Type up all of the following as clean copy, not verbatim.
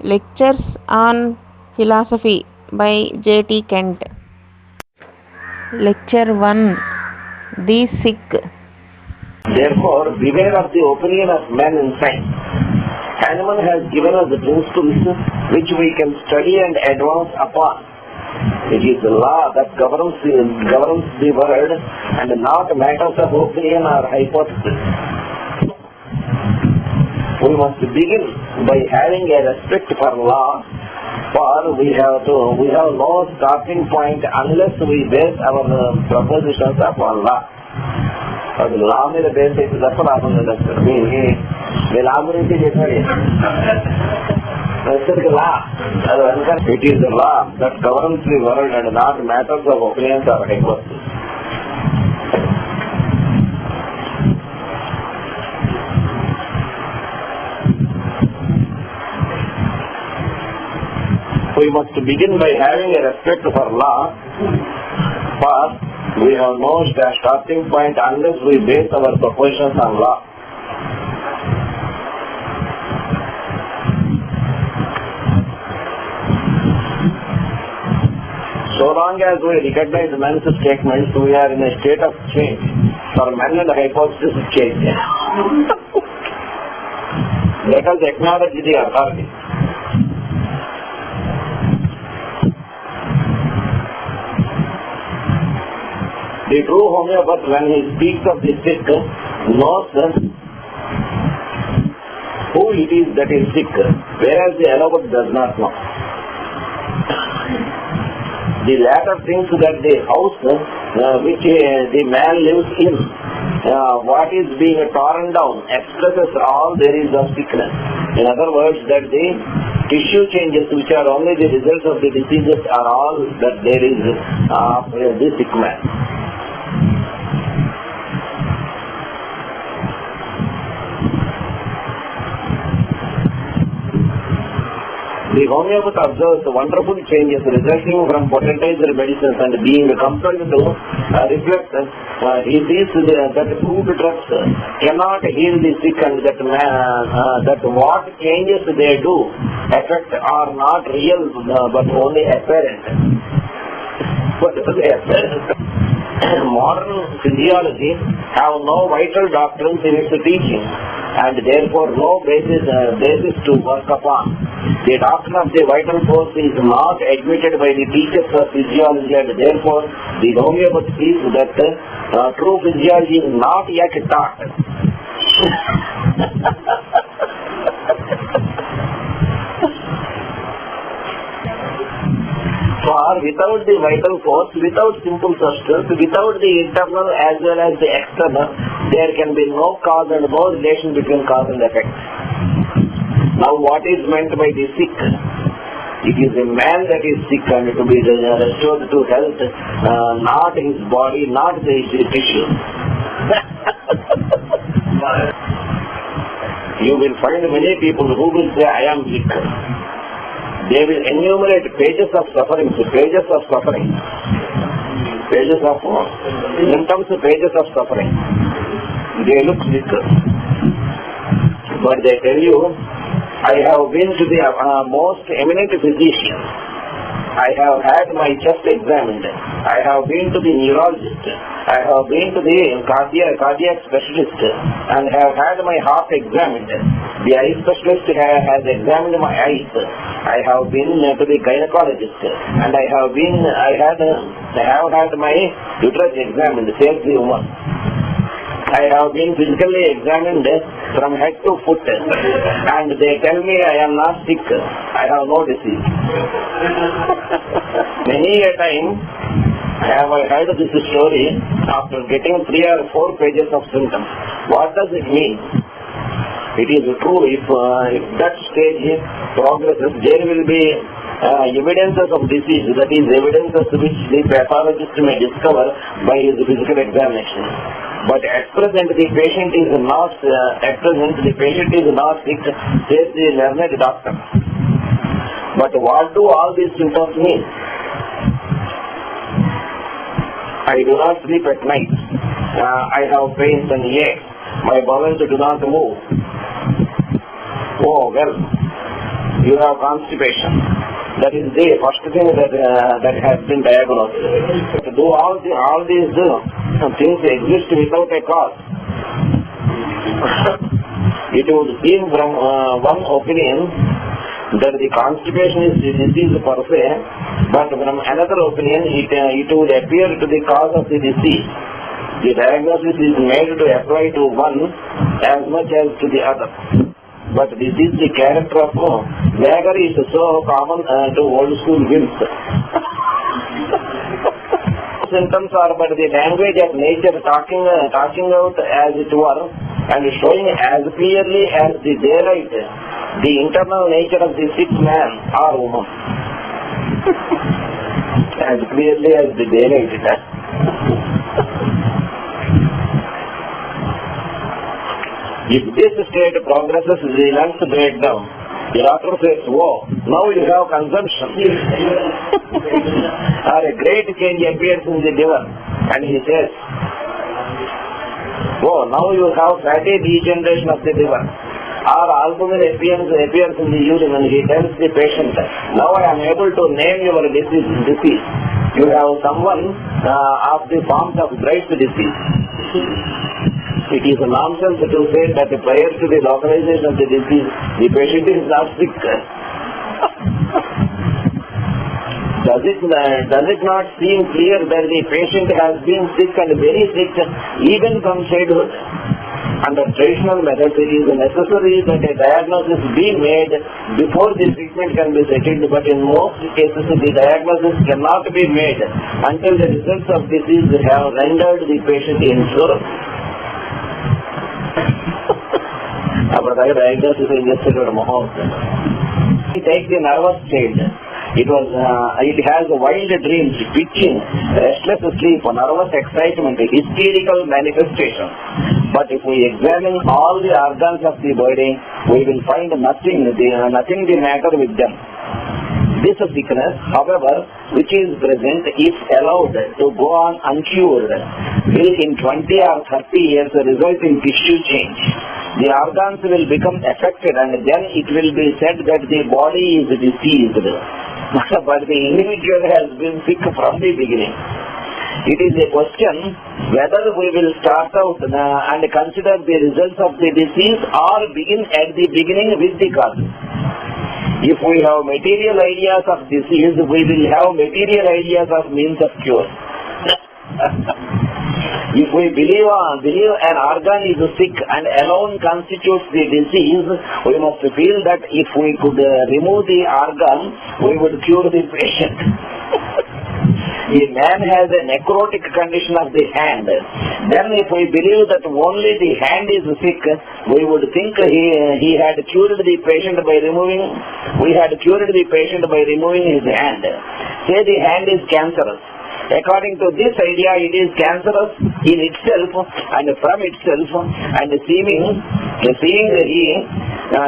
Lectures on Philosophy by J.T. Kent. Lecture.1 The Sick. Therefore, beware of the opinion of men in science. Kahneman has given us the principles which we can study and advance upon. It is the law that governs the world and not matters of opinion or hypothesis. We must begin by having a respect for law, for we have no starting point unless we base our propositions upon law. The law మీద base అయితే తప్ప లాభం లేదు sir. మీ లా గురించి చెప్పారు. law. It is the law that governs the world and not matters of opinions or hypothesis. We must begin by having a respect for law, for we have no starting point unless we base our propositions on law. So long as we recognize men's statements, we are in a state of change. For men and hypothesis change. Let us acknowledge the authority. The true homeopath, when he speaks of the sick, knows who it is that is sick, whereas the allopathy does not know. The latter thinks that the house which the man lives in, what is being torn down, expresses all there is of sickness. In other words, that the tissue changes which are only the results of the diseases are all that there is of the sick man. The homeopath observes wonderful changes resulting from potentized medicines and being compelled to reflect, he sees that crude drugs cannot heal the sick and that what changes they do affect are not real but only apparent. Modern physiology have no vital doctrines in its teaching and therefore no basis to work upon. The doctrine of the vital force is not admitted by the teachers of physiology and therefore the homeopath sees that true physiology is not yet taught. For without the vital force, without simple substance, without the internal as well as the external, there can be no cause and no relation between cause and effect. Now what is meant by the sick? It is a man that is sick and to be restored to health, not his body, not his tissue. You will find many people who will say, I am sick. They will enumerate pages of suffering, pages of symptoms, pages of suffering. They look sick. But they tell you, I have been to the most eminent physician. I have had my chest examined. I have been to the neurologist. I have been to the cardiac specialist and have had my heart examined. The eye specialist has examined my eyes. I have been to the gynecologist and I have had my uterus examined, says the woman. I have been physically examined from head to foot and they tell me I am not sick, I have no disease. Many a time have I heard this story after getting 3 or 4 pages of symptoms. What does it mean? It is true, if that stage progresses, there will be evidences of disease, that is evidences which the pathologist may discover by his physical examination. But at present the patient is not sick, says the learned doctor. But what do all these symptoms mean? I do not sleep at night. I have pains and aches. My bowels do not move. Oh well, you have constipation. That is the first thing that has been diagnosed. Do all these things exist without a cause? It would seem from one opinion that the constipation is the disease per se, but from another opinion it would appear to the cause of the disease. The diagnosis is made to apply to one as much as to the other. But this is the character of vagary is so common to old school whims. Symptoms are but the language of nature talking out as it were, and showing as clearly as the daylight the internal nature of the sick man or woman. As clearly as the daylight. If this state progresses, the lungs break down. The doctor says, "Oh, now you have consumption." Or a great change appears in the liver, and he says, "Oh, now you have fatty degeneration of the liver." Or albumin appears in the urine, and he tells the patient, "Now I am able to name your disease. You have someone of the forms of Bright's disease." It is nonsense to say that prior to the localization of the disease, the patient is not sick. Does it not seem clear that the patient has been sick and very sick even from childhood? Under traditional methods, it is necessary that a diagnosis be made before the treatment can be settled, but in most cases the diagnosis cannot be made until the results of disease have rendered the patient insurance. Diagnosis we take the nervous child. It has wild dreams, pitching, restless sleep, nervous excitement, hysterical manifestations. But if we examine all the organs of the body, we will find nothing the matter with them. This sickness, however, which is present, if allowed to go on uncured, will in 20 or 30 years result in tissue change. The organs will become affected, and then it will be said that the body is diseased. But the individual has been sick from the beginning. It is a question whether we will start out and consider the results of the disease or begin at the beginning with the cause. If we have material ideas of disease, we will have material ideas of means of cure. If we believe an organ is sick and alone constitutes the disease, we must feel that if we could remove the organ, we would cure the patient. A man has a necrotic condition of the hand. Then if we believe that only the hand is sick, we would think he had cured the patient by removing his hand. Say the hand is cancerous. According to this idea, it is cancerous in itself and from itself, and seeing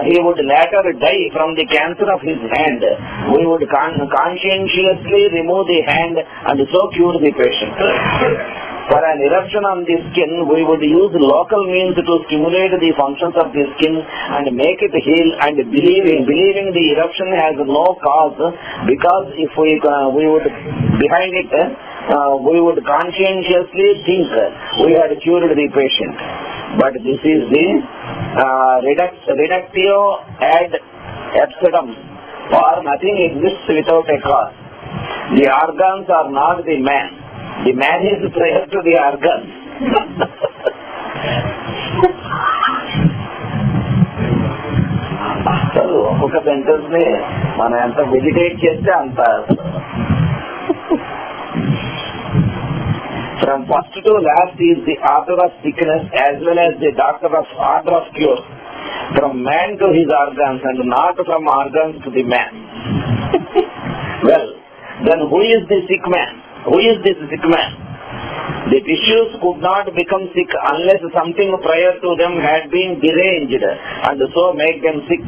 he would later die from the cancer of his hand, we would conscientiously remove the hand and so cure the patient. For an eruption on the skin, we would use local means to stimulate the functions of the skin and make it heal, and believing the eruption has no cause, because if we would behind it, we would conscientiously think we had cured the patient. But this is the reductio ad absurdum, for nothing exists without a cause. The organs are not the man. The man is prior to the organs. అసలు ఒక sentence ని మనం ఎంత meditate చేస్తే అంత. From first to last is the author of sickness as well as the doctor of order of cure. From man to his organs, and not from organs to the man. Well, then who is the sick man? Who is this sick man? The tissues could not become sick unless something prior to them had been deranged and so make them sick.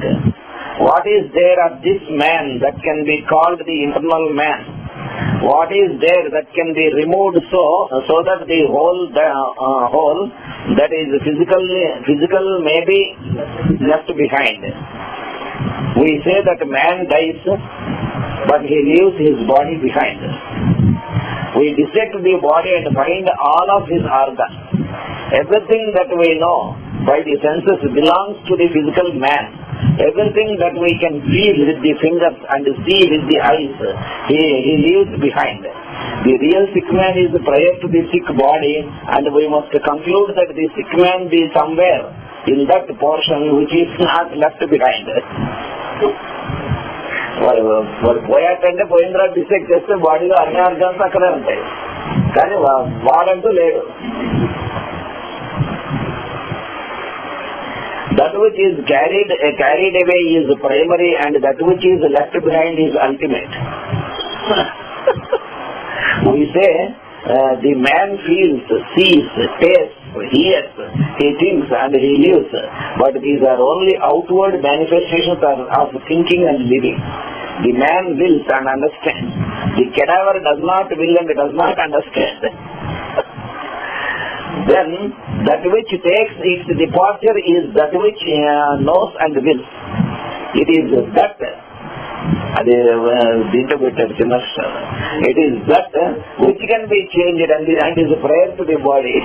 What is there of this man that can be called the internal man? What is there that can be removed so that the whole that is physical may be left behind? We say that man dies, but he leaves his body behind. We dissect the body and find all of his organs. Everything that we know by the senses belongs to the physical man. Everything that we can feel with the fingers and see with the eyes, he leaves behind. The real sick man is prior to the sick body, and we must conclude that the sick man be somewhere in that portion which is not left behind. వాడు పోయాటంటే పోయిన తర్వాత dissect చేస్తే బాడీలో అన్ని organs అక్కడే ఉంటాయి, కానీ వాడంటూ లేడు. That which is carried away is primary, and that which is left behind is ultimate. We say the man feels, sees, tastes, hears, he thinks and he lives, but these are only outward manifestations of thinking and living. The man wills and understands. The cadaver does not will and does not understand. Then that which takes its departure is that which knows and wills. It is that. It is that which can be changed and is prior to the body.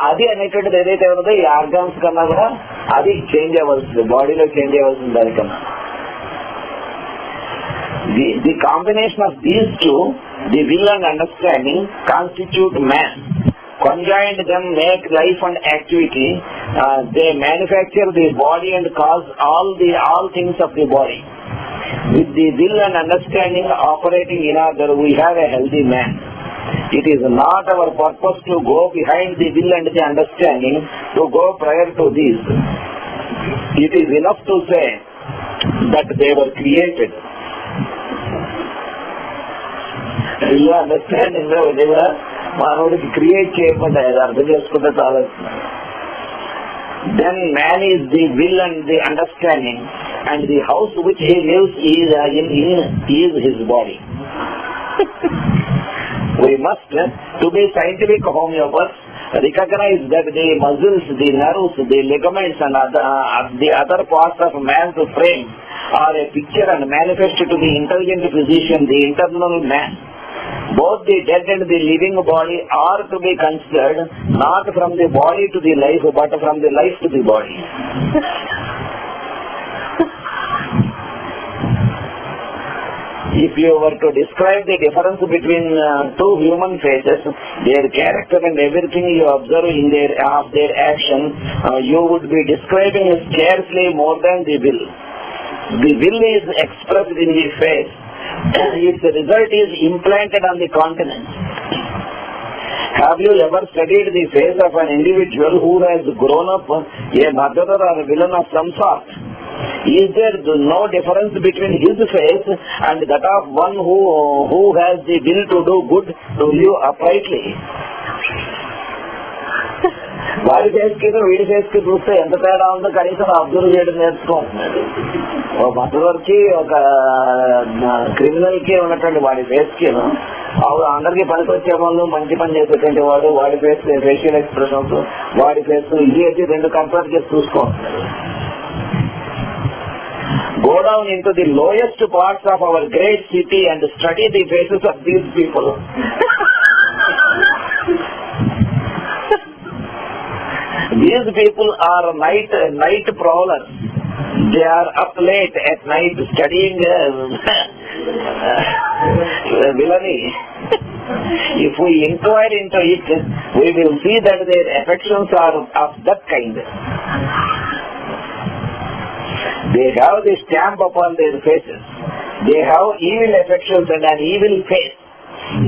అది అనేటువంటిది ఏదైతే ఉన్నదో ఈ organs కన్నా కూడా అది change అవ్వాల్సింది, బాడీలో చేంజ్ అవ్వాల్సింది దానికన్నా. The combination of these two, the will and understanding, constitute man. Conjoined them make life and activity. They manufacture the body and cause all things of the body. With the will and understanding operating in order, we have a healthy man. It is not our purpose to go behind the will and the understanding, to go prior to these. It is enough to say that they were created. Will understanding మానవుడికి create చేయబడ్డాయి, అది అర్థం చేసుకుంటే చాలా. Then man is the will and the understanding, and the house which he lives is his body. We must, to be scientific homeopaths, recognize that the muscles, the nerves, the ligaments and the other parts of man's frame are a picture and manifest to the intelligent physician, the internal man. Both the dead and the living body are to be considered not from the body to the life, but from the life to the body. If you were to describe the difference between two human faces, their character and everything you observe in their action, you would be describing scarcely more than the will. The will is expressed in the face. Its result is implanted on the countenance. Have you ever studied the face of an individual who has grown up a murderer or a villain of some sort? Is there no difference between his face and that of one who has the will to do good, to live uprightly? వాడి face కి వీడి face కి చూస్తే ఎంత తేడా ఉందో కనీసం observe చేయడం నేర్చుకుంటున్నాడు. ఒక మర్డరర్ కి ఒక క్రిమినల్ కి ఉన్నటువంటి వాడి ఫేస్ కి అందరికి పనికొచ్చే వాళ్ళు మంచి పని చేసేటువంటి వాడు వాడి ఫేస్ ఫేషియల్ ఎక్స్ప్రెషన్స్ వాడి ఫేస్ ఇది అయితే రెండు కంపేర్ చేసి చూసుకుంటున్నాడు. Go down into the lowest parts of our great city and study the faces of these people. These people are night prowlers. They are up late at night studying villainy. If we inquire into it, we will see that their affections are of that kind. They have the stamp upon their faces. They have evil affections and an evil face.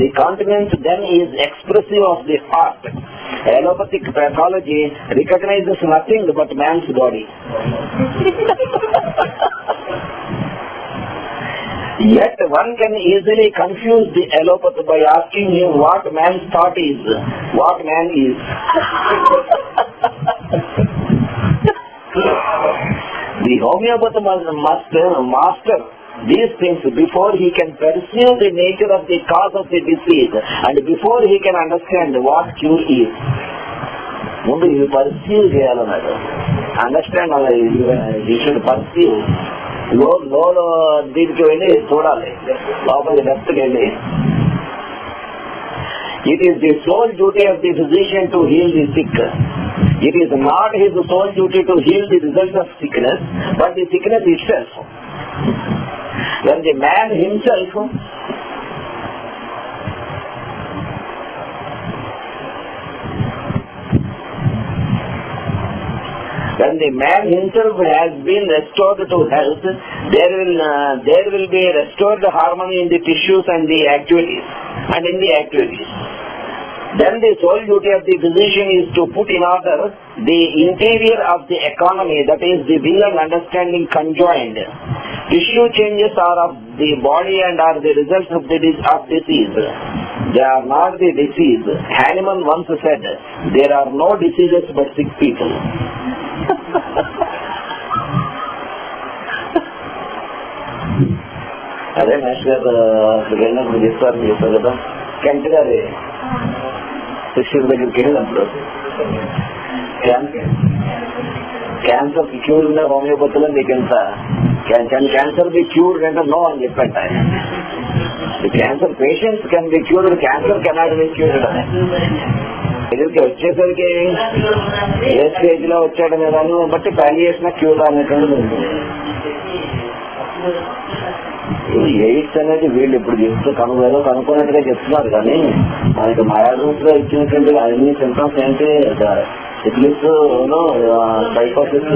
The countenance then is expressive of the heart. Allopathic pathology recognizes nothing but man's body. Yet one can easily confuse the allopath by asking him what man's thought is, what man is. The homeopath must master these things before he can perceive the nature of the cause of the disease and before he can understand what cure is. Mundu you perceive cheyalannadu. Understand, you should perceive. దీనికి వెళ్ళి చూడాలి, లోపలికి లెఫ్ట్కి వెళ్ళి. It is the sole duty of the physician to heal the sick. It is not his sole duty to heal the result of sickness, but the sickness itself. When the man himself has been restored to health, there will be restored harmony in the tissues and the activities, Then the sole duty of the physician is to put in order the interior of the economy, that is the will and understanding conjoined. Tissue changes are of the body and are the results of disease. They are not the disease. Hahnemann once said, there are no diseases but sick people. అదే master వెళ్ళినప్పుడు చేస్తారు కదా, Kent గారి శిష్యుల దగ్గరికి వెళ్ళినప్పుడు cancer కి cure ఉన్న హోమియోపతిలో మీకు ఎంత క్యాన్సర్ బి క్యూర్డ్ అంటే నో అని చెప్పండి ఆయన. Cancer patients can be cured, cancer cannot be cured అని. ఎదురుకి వచ్చేసరికి ఏ స్టేజ్ లో వచ్చాడనే దాన్ని బట్టి పాలియేషన్ క్యూర్ అనేటువంటిది ఉంటుంది. ఎయిడ్స్ అనేది వీళ్ళు ఇప్పుడు చెప్తూ కనుక్కున్నట్టుగా చెప్తున్నారు, కానీ మనకి మయాడ్రూస్ లో ఇచ్చినటువంటి అన్ని సింటమ్స్ ఏంటి, సిఫిలిస్, సైకోసిస్.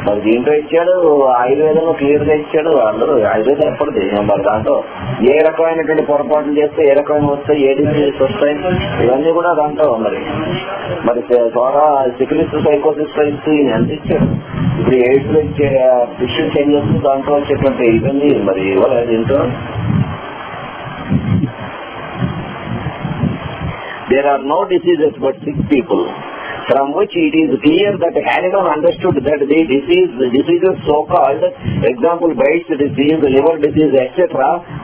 మరి దీంట్లో ఇచ్చాడు, ఆయుర్వేదంలో క్లియర్ గా ఇచ్చాడు. అందరూ ఆయుర్వేదం ఎప్పటిది, మరి దాంట్లో ఏ రకమైనటువంటి పొరపాట్లు చేస్తే ఏ రకమైన వస్తాయి, ఏ డిసీజెస్ వస్తాయి, ఇవన్నీ కూడా దాంట్లో మరి ద్వారా సిఫిలిస్, సైకోసిస్ ఎంత ఇచ్చాడు. ఇప్పుడు ఎయిడ్స్ లో ఇచ్చే టిష్యూ చేంజెస్ దాంట్లో వచ్చేటువంటి ఇవన్నీ మరి ఇవ్వలేదు దీంట్లో. There are no diseases but sick people, from which it is clear that Hahnemann understood that the diseases so-called, example Bates disease, liver disease, etc.,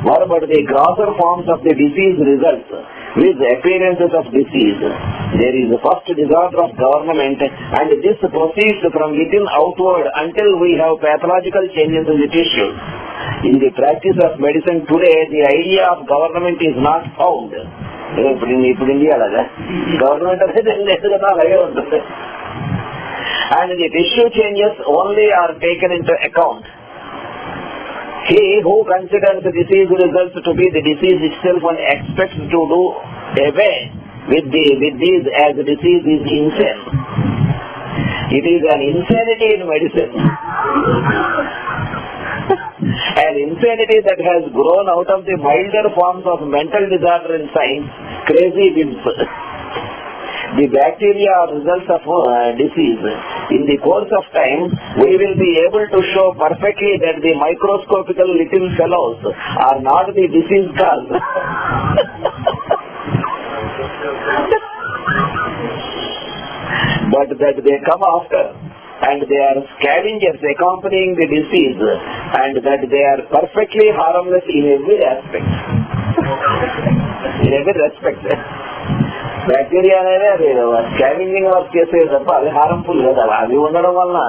were but the grosser forms of the disease results with appearances of disease. There is a first disorder of government, and this proceeds from within outward until we have pathological changes in the tissue. In the practice of medicine today, the idea of government is not found. ఇప్పుడు ఇండియాలో government అనేది లేదు కదా, అలాగే ఉంటుంది. And the tissue changes only are taken into account. He who considers the disease results to be the disease itself and expects to do away with these as the disease is insane. It is an insanity in medicine. An insanity that has grown out of the milder forms of mental disorder in science, crazy whims. The bacteria are results of disease. In the course of time, we will be able to show perfectly that the microscopical little fellows are not the disease cause. But that they come after, and they are scavengers accompanying the disease, and that they are perfectly harmless in every aspect. In every respect. Bacteria అనేది అది scavenging work చేసేది తప్ప అది harmful కదా. అది ఉండడం వలన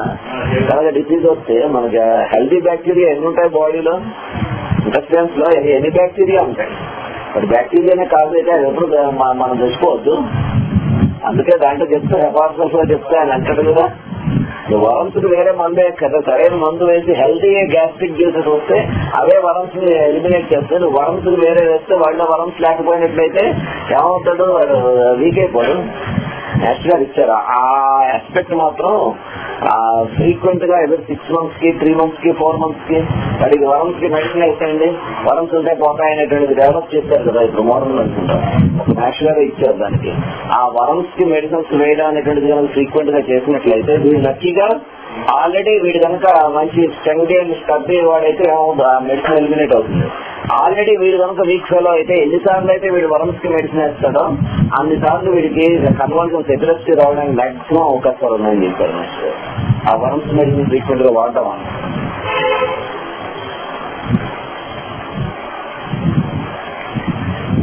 కనుక డిసీజ్ వస్తే మనకి హెల్తీ బ్యాక్టీరియా ఎన్ని ఉంటాయి బాడీలో, ఇంటెస్టైన్స్ లో ఎన్ని బ్యాక్టీరియా ఉంటాయి. మరి బ్యాక్టీరియానే కాదు అయితే అది ఎప్పుడు మనం తెచ్చుకోవద్దు. అందుకే దాంట్లో చెప్తే హెపాటిస్ లో చెప్తే ఆయన అంటాడు కదా, వరమ్స్ కి వేరే మందే కదా, సరైన మందు వేసి హెల్తీ గ్యాస్ట్రిక్ జ్యూసెస్ వస్తే అవే వరమ్స్ ని ఎలిమినేట్ చేస్తాడు. వరమ్స్ కి వేరే వేస్తే వాళ్ళ వరమ్స్ లేకపోయినట్లయితే ఏమవుతాడు, వాడు వీక్ అయిపోడు. నెక్స్ట్ గా ఇచ్చారు ఆ ఆస్పెక్ట్ మాత్రం ఫ్రీక్వెంట్ గా ఎవరి 6 months కి 3 months కి 4 months కి వాడికి వరమ్స్ కి మెడిసిన్ వేసేయండి, వరమ్స్ ఉంటే పోతాయనేటువంటిది డెవలప్ చేస్తారు కదా ఇప్పుడు మోడల్ అనుకుంటారు. నేచురల్ గా ఇచ్చారు దానికి. ఆ వరమ్స్ కి మెడిసిన్స్ వేయడం అనేటువంటిది కనుక ఫ్రీక్వెంట్ గా చేసినట్లయితే వీడు లక్కీగా ఆల్రెడీ వీడు కనుక మంచి స్ట్రెంగ్త్ అండ్ స్టబ్బీ వాడైతే మెడిసిన్ ఎలిమినేట్ అవుతుంది. ఆల్రెడీ వీడు కనుక వీక్ ఫెలో అయితే ఎన్నిసార్లు అయితే వీడు వరమ్స్ కి మెడిసిన్ వేస్తాడో అన్నిసార్లు వీడికి కన్వర్జన్స్ ఎపిలెప్సీ రావడానికి మాక్సిమం అవకాశాలు ఉన్నాయని చెప్పారు. ఆ వరమ్స్ మెడిసిన్ ఫ్రీక్వెంట్ గా వాడటం అన్న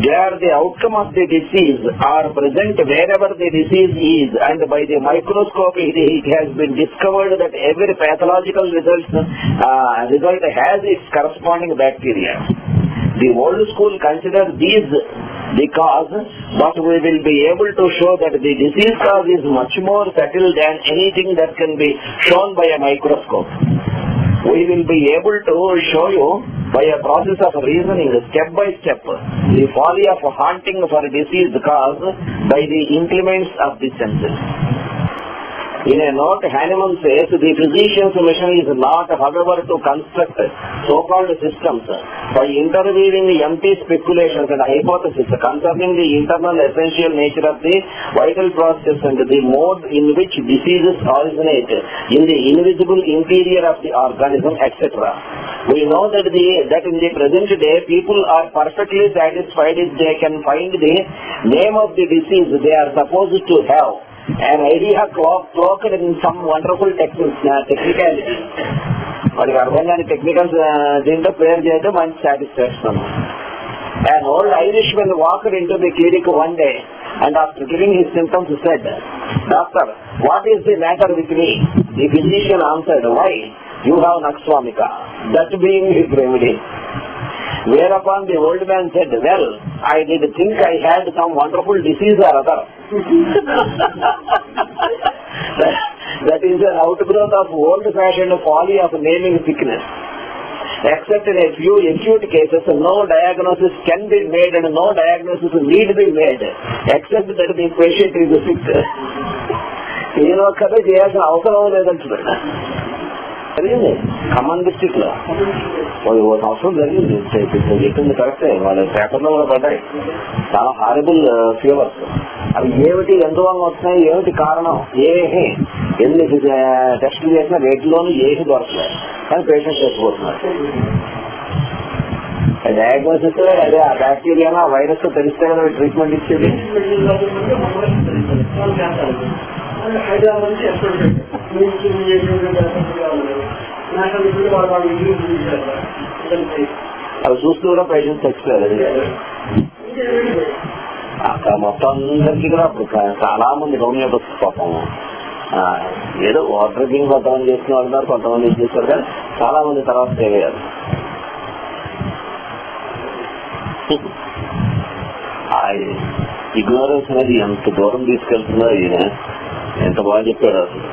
where the outcome of the disease are present wherever the disease is, and by the microscope it has been discovered that every pathological result has its corresponding bacteria. The old school consider these the cause, but we will be able to show that the disease cause is much more subtle than anything that can be shown by a microscope. We will be able to show you by a process of reasoning step by step the folly of hunting for disease cause by the implements of the senses. In a note, Hahnemann says the physician's mission is not, however, to construct so-called systems by interweaving empty speculations and hypotheses concerning the internal essential nature of the vital process and the mode in which diseases originate in the invisible interior of the organism, etc. We know that in the present day people are perfectly satisfied if they can find the name of the disease they are supposed to have. An idea cloaked in some wonderful technicality. But technical prayer man's satisfaction. An old Irishman walked into the clinic one day and after giving his symptoms said, "Doctor, what is the matter with me?" The physician answered, "Why, you have Nakswamika," that being his remedy. Whereupon the old man said, "Well, I did think I had some wonderful disease or other." That is an outgrowth of old-fashioned folly of naming sickness. Except in a few acute cases, no diagnosis can be made and no diagnosis need be made, except that the patient is sick. Kada చేయాల్సిన అవసరం లేదంటున్నాడు. జరిగింది Khammam district లో ఓ సంవత్సరం జరిగింది. చెప్పింది కరెక్టే, వాళ్ళ పేపర్లో కూడా పడ్డాయి. చాలా హారిబుల్ ఫీవర్స్. అవి ఏమిటి, ఎందువల్ల వస్తున్నాయి, ఏమిటి కారణం, ఎన్ని టెస్టులు చేసినా రేట్లోనూ ఏమి దొరకలేదు, కానీ పేషెంట్ చచ్చిపోతున్నారు. డయాగ్నోసిస్ అదే ఆ బ్యాక్టీరియానా వైరస్ తెలిస్తే కదా ట్రీట్మెంట్ ఇచ్చేది. అవి చూస్తూ కూడా పేషెంట్ చచ్చిపోయారు. అక్కడ మొత్తం అందరికీ కూడా అప్పుడు చాలా మంది హోమియోపతి పాపం ఏదో వాటర్ డ్రింకింగ్ కొంతమంది చేసిన వాళ్ళు ఉన్నారు, కొంతమంది చేశారు, కానీ చాలా మంది తర్వాత సేవ్ అయ్యారు. ఇగ్నోరెన్స్ అనేది ఎంత దూరం తీసుకెళ్తుందో ఈయన ఎంత బాగా చెప్పాడు అసలు.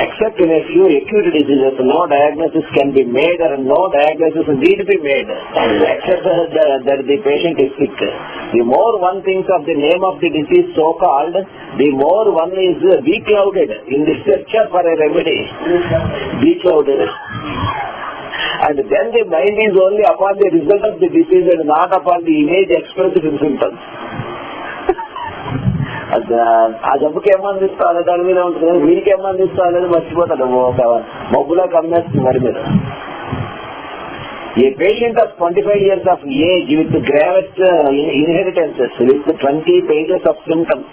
Except in a few acute diseases, no diagnosis can be made or no diagnosis need be made, except that the patient is sick. The more one thinks of the name of the disease so-called, the more one is beclouded in the search for a remedy. Beclouded. And then the mind is only upon the result of the disease and not upon the image expressed in symptoms. ఆ జబ్బుకి ఏమందిస్తాను దాని మీద ఉంటుంది, కానీ వీడికి ఏమందిస్తా అనేది మర్చిపోతాడు. ఒక మబ్బులా కమ్మేస్తుంది మరి మీద. A patient of 25 years of age with gravest inheritances, with 20 pages of symptoms,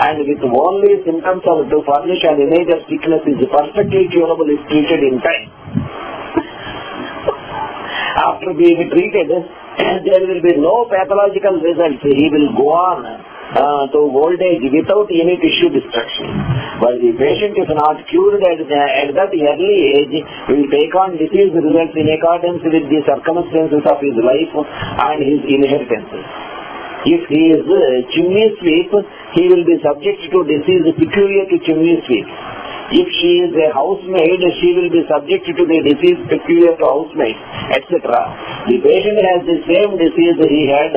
and with only symptoms to furnish an image of sickness is perfectly curable if treated in time. After being treated, there will be no pathological results. He will go on to old age without any tissue destruction. While the patient is not cured at that early age, will take on disease results in accordance with the circumstances of his life and his inheritances. If he is chimney sweep, he will be subject to disease peculiar to chimney sweep. If she is a housemaid, she will be subject to the disease peculiar to housemaid, etc. The patient has the same disease he had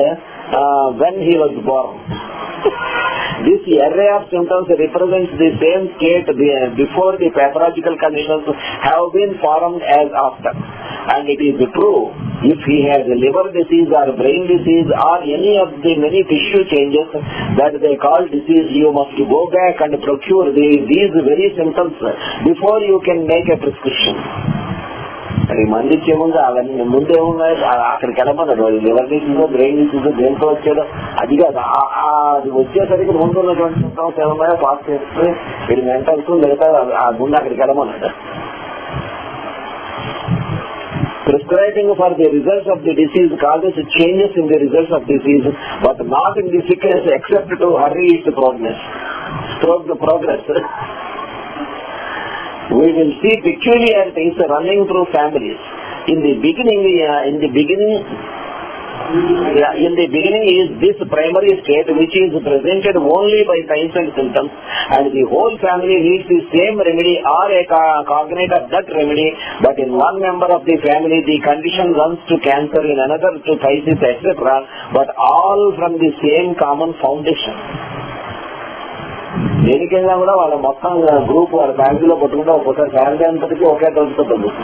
when he was born. This array of symptoms represents the same state before the pathological conditions have been formed as after. And it is true, if he has a liver disease or brain disease or any of the many tissue changes that they call disease, you must go back and procure these very symptoms before you can make a prescription. అది మంది ఇచ్చే ముందు అవన్నీ ముందే ఉన్నాయి, అక్కడికి వెళ్ళమన్నాడు. Liver disease, brain disease దేంతో వచ్చాడో అది కాదు, అది వచ్చేసరికి ముందు ఉన్నటువంటి సిమ్టమ్స్ ఏమన్నాయో పాస్ చేస్తే వీడి మెంటల్స్ మిగతా ఆ గుండె అక్కడికి వెళ్ళమన్నాడు. Prescribing for the results of the disease causes changes in the results of disease, but not in the sickness except to hurry its progress. We will see peculiarities running through families. In the beginning is this primary state which is presented only by signs and symptoms, and the whole family needs the same remedy or a cognate of that remedy, but in one member of the family the condition runs to cancer, in another to phthisis, etc., but all from the same common foundation. దేనికైనా కూడా వాళ్ళ మొత్తం group వాళ్ళ ఫ్యామిలీలో పట్టుకుంటే ఒక్కోసారి family అంతటికి ఒకే రోజుతో తగ్గుతుంది.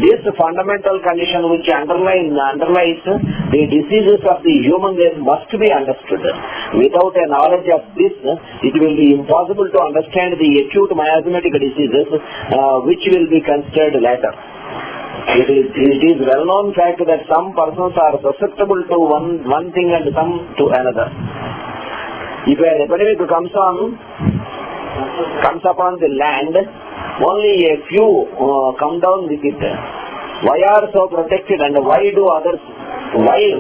This fundamental condition which underlies the diseases of the human race must be understood. Without a knowledge of this, it will be impossible to understand the acute miasmatic diseases which will be considered later. It is well-known fact that some persons are susceptible to one thing and some to another. If an epidemic comes upon the land, only a few come down with it. Why are so protected and why do others?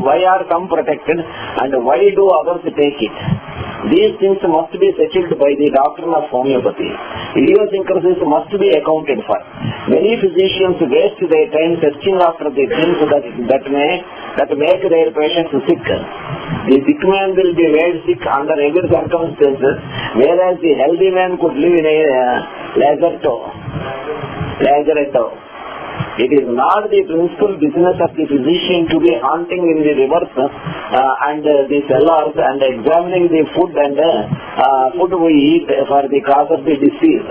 Why are some protected and why do others take it? These things must be settled by the doctrine of homeopathy. Idiosyncrasies must be accounted for. Many physicians waste their time searching after the things that make their patients sick. The sick man will be made sick under every circumstances, whereas the healthy man could live in a lazaretto. It is not the principal business of the physician to be hunting in the rivers and the cellars and examining the food and food we eat for the cause of the disease.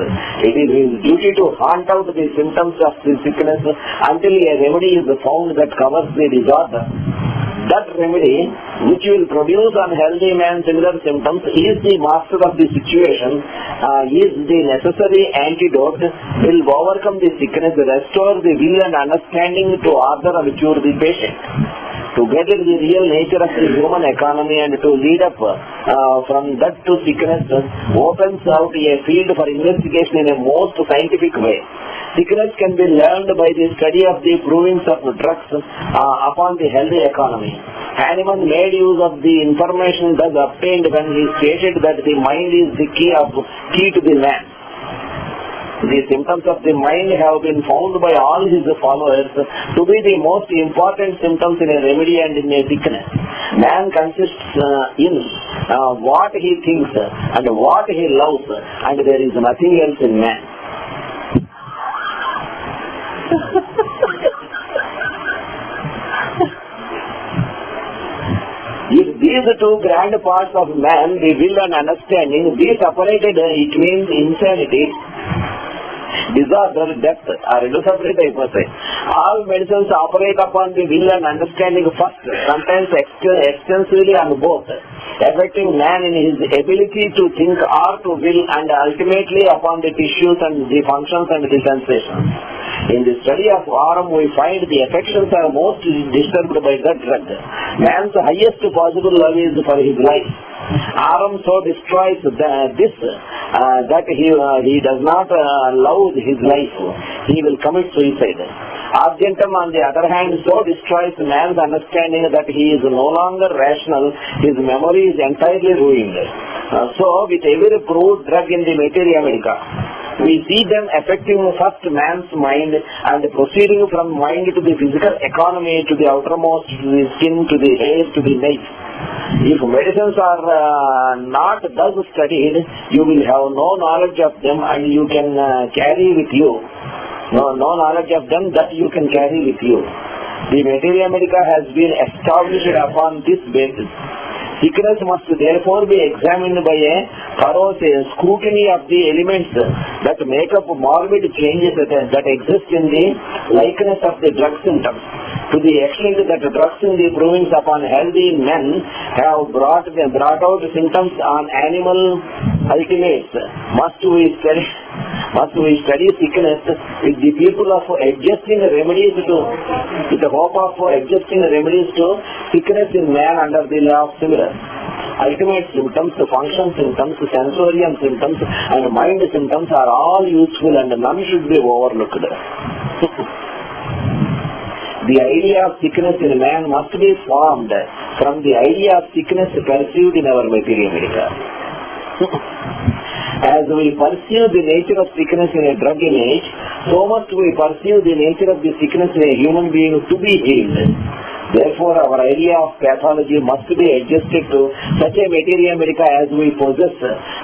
It is his duty to hunt out the symptoms of the sickness until a remedy is found that covers the disorder. That remedy, which will produce on healthy man similar symptoms, is the master of the situation, is the necessary antidote, will overcome the sickness, restore the will and understanding to order and cure the patient. To get at the real nature of the human economy and to lead up from that to sickness opens out a field for investigation in a most scientific way. Sickness can be learned by the study of the provings of drugs upon the healthy economy. Hahnemann made use of the information thus obtained when he stated that the mind is the key to the man. The symptoms of the mind have been found by all his followers to be the most important symptoms in a remedy and in a sickness. Man consists in what he thinks and what he loves, and there is nothing else in man. If these two grand parts of man, the will and understanding, be separated, it means insanity, disorder, death, are separate అయిపోతాయి. All medicines operate upon the will and understanding first, sometimes extensively on both, affecting man in his ability to think or to will, and ultimately upon the tissues and the functions and the sensations. In the study of E.V.M., we find the affections are most disturbed by that drug. Man's highest possible love is for his life. E.V.M. so destroys this that he does not love his life. He will commit suicide. Argentum, on the other hand, so destroys man's understanding that he is no longer rational. His memory is entirely ruined. So, with every proved drug in the materia medica, we see them affecting first man's mind and proceeding from mind to the physical economy, to the outermost, to the skin, to the hair, to the nails. If medicines are not thus studied, you will have no knowledge of them and you can carry with you. No knowledge of them that you can carry with you. The materia medica has been established upon this basis. Sickness must therefore be examined by a thorough scrutiny of the elements that make up morbid changes that exist in the likeness of the drug symptoms. To the extent that drugs in the provings upon healthy men have brought out symptoms on animal ultimates, must we study sickness with the people of adjusting remedies with the hope of adjusting remedies to sickness in man under the law of similar. ultimate symptoms, function symptoms, sensorium symptoms, and mind symptoms are all useful and none should be overlooked. The idea of sickness in man must be formed from the idea of sickness perceived in our materia medica. As we pursue the nature of sickness in a drug image, so must we pursue the nature of the sickness in a human being to be healed. Therefore, our idea of pathology must be adjusted to such a materia medica as we possess,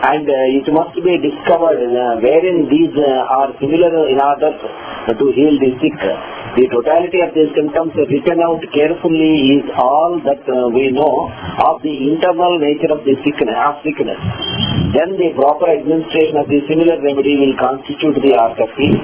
and it must be discovered wherein these are similar in order to heal the sick. The totality of these symptoms written out carefully is all that we know of the internal nature of the sickness. Then the proper administration of the similar remedy will constitute the art of healing.